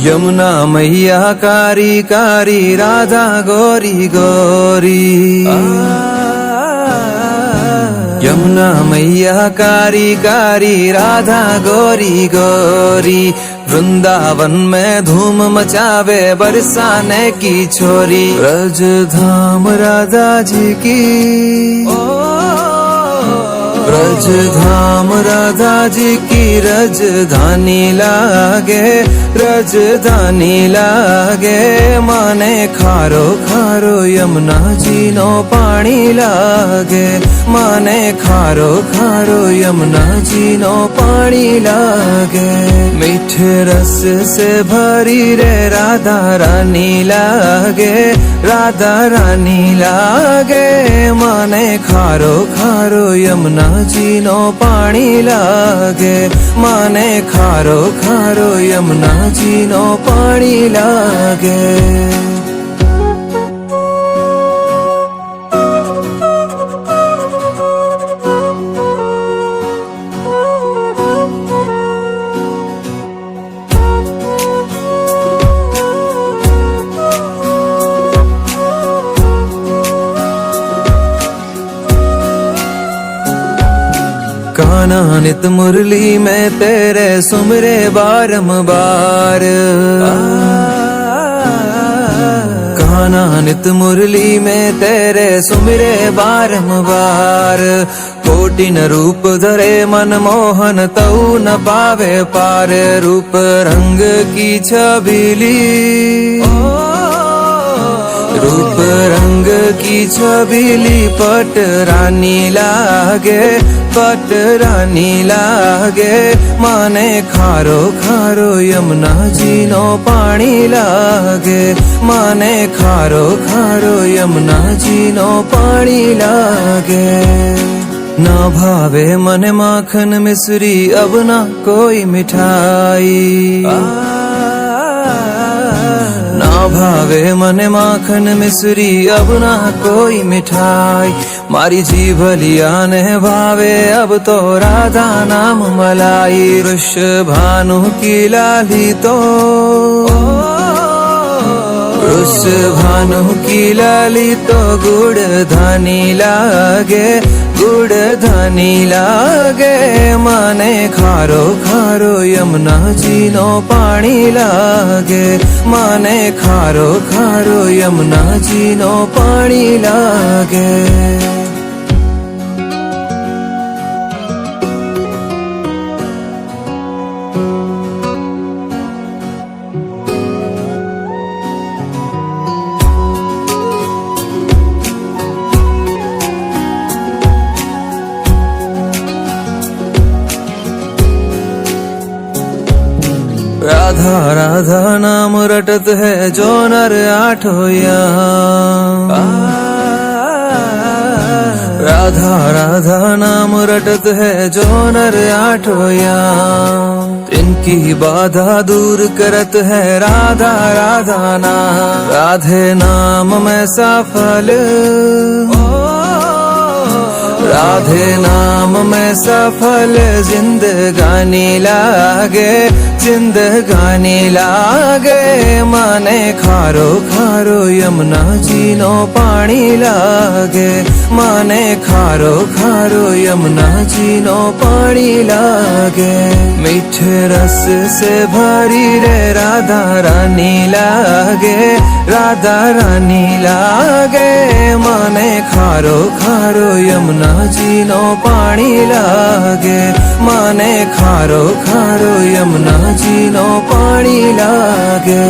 यमुना मैया कारी कारी राधा गोरी गोरी। यमुना मैया कारी कारी राधा गोरी गोरी। वृंदावन में धूम मचावे बरसाने की छोरी। ब्रज धाम राधा जी की, ब्रज धाम राधा जी की रजधानी लागे, रजधानी लागे। माने खारो खारो यमुना जी नो पानी लागे, माने खारो खारो यमुना जी नो पानी लागे। मीठे रस से भरी रे राधा रानी लागे, राधा रानी लागे। माने खारो खारो यमुना जी नो पानी लागे, माने खारो खारो यमुना जी नो पानी लागे। कान्हा नित मुरली में तेरे सुमरे बारंबार। कान्हा नित मुरली में तेरे सुमरे बारंबार। कोटिन रूप धरे मनमोहन तऊ न पावे पार। रूप रंग की छबीली, रूप रंग की छबीली पट रानी लागे, पट रानी लागे। माने खारो खारो यमुना जी नो पानी लागे, माने खारो खारो यमुना जी नो पानी लागे। ना भावे मन माखन मिश्री अब ना कोई मिठाई। ना भावे मन माखन मिश्री अब ना कोई मिठाई। मारी जीभ लिया ने भावे अब तो राधा नाम मलाई। वृषभानु की लाली तो, वृषभानु की लाली तो गुड़ धानी लागे, गुड़ धानी लागे। माने खारो खारो यमुना जी नो पानी लागे, माने खारो खारो यमुना जी नो पानी लागे। राधा राधा नाम रटत है जो नर आठों याम। राधा राधा नाम रटत है जो नर आठों याम। इनकी बाधा दूर करत है राधा राधा नाम। राधे नाम में सफल, राधे नाम में सफल जिंदगानी लागे, जिंदगानी लागे। माने खारो खारो यमुना जी नो पानी लागे, माने खारो खारो यमुना जी नो पानी लागे। मीठे रस से भरी रे राधा रानी लागे, राधा रानी लागे। माने खारो खारो यमुना जी नो पानी लागे, माने खारो खारो यमुना जी नो पानी लागे।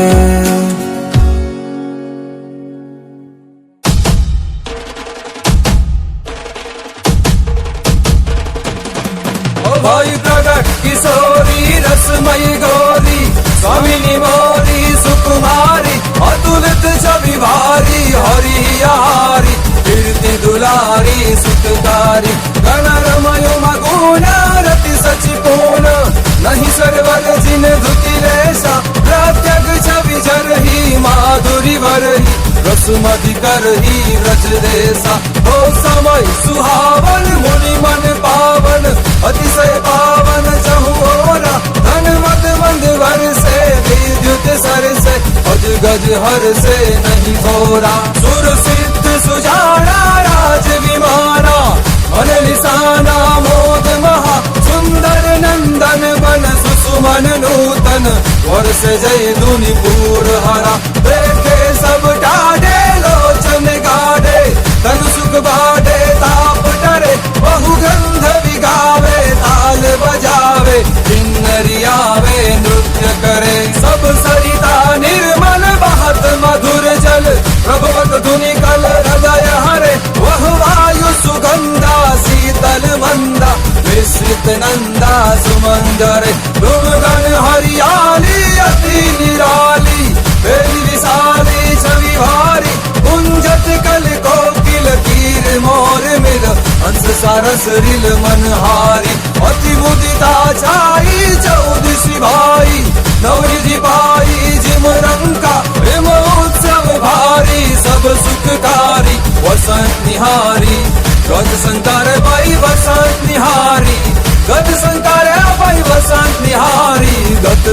भाई प्रगट किशोरी रसमयी गौरी, स्वामिनी मोरी सुकुमारी। अतुलित छवि भारी हरियारी, कीर्ति दुलारी सुखकारी। गणरमय मगुण रति सचिपूर्ण, नहीं सर्वग जिन धुति लेसा। प्रत्यग छवि झरही माधुरी भरही, रसमति करही रज देसा। हो समय सुहावन मुनि मन पावन, अतिशय पावन चहुओरा। धन मत मंद वर से विद्युत सा बरसे नहीं भोरा। सुर सिद्ध सुजाना राज विमाना मन निशाना मोद महा सुंदर नंदन बन सुसुमन नूतन वर्ष जय दुनि पूर हरा। देखे सब डाडे लोचन गाडे तन सुख बाडे ताप डरे बहु गंध विगावे ताल बजावे किन्नरी आवे नृत्य करे। सब सरिता निर्मल बहत मधुर जल प्रभवत धुनि कल हृदय हरे। वह वायु सुगंधा शीतल मंदा विस्तृत नंदा सुमंदर। गुणगण हरियाली अति निराली बेली विशाली छवि भारी। कुंजत कल कोकिल कीर मोर मिल हंस सारस रिल मनहारी। अति मुदिता छाई चौदसी भाई नवनिधि पाई जिम रंका प्रेम उत्सव भारी। सब सुखकारी वसंत निहारी गद संकार बाई वसंत निहारी। गद संकार बाई वसंत निहारी गद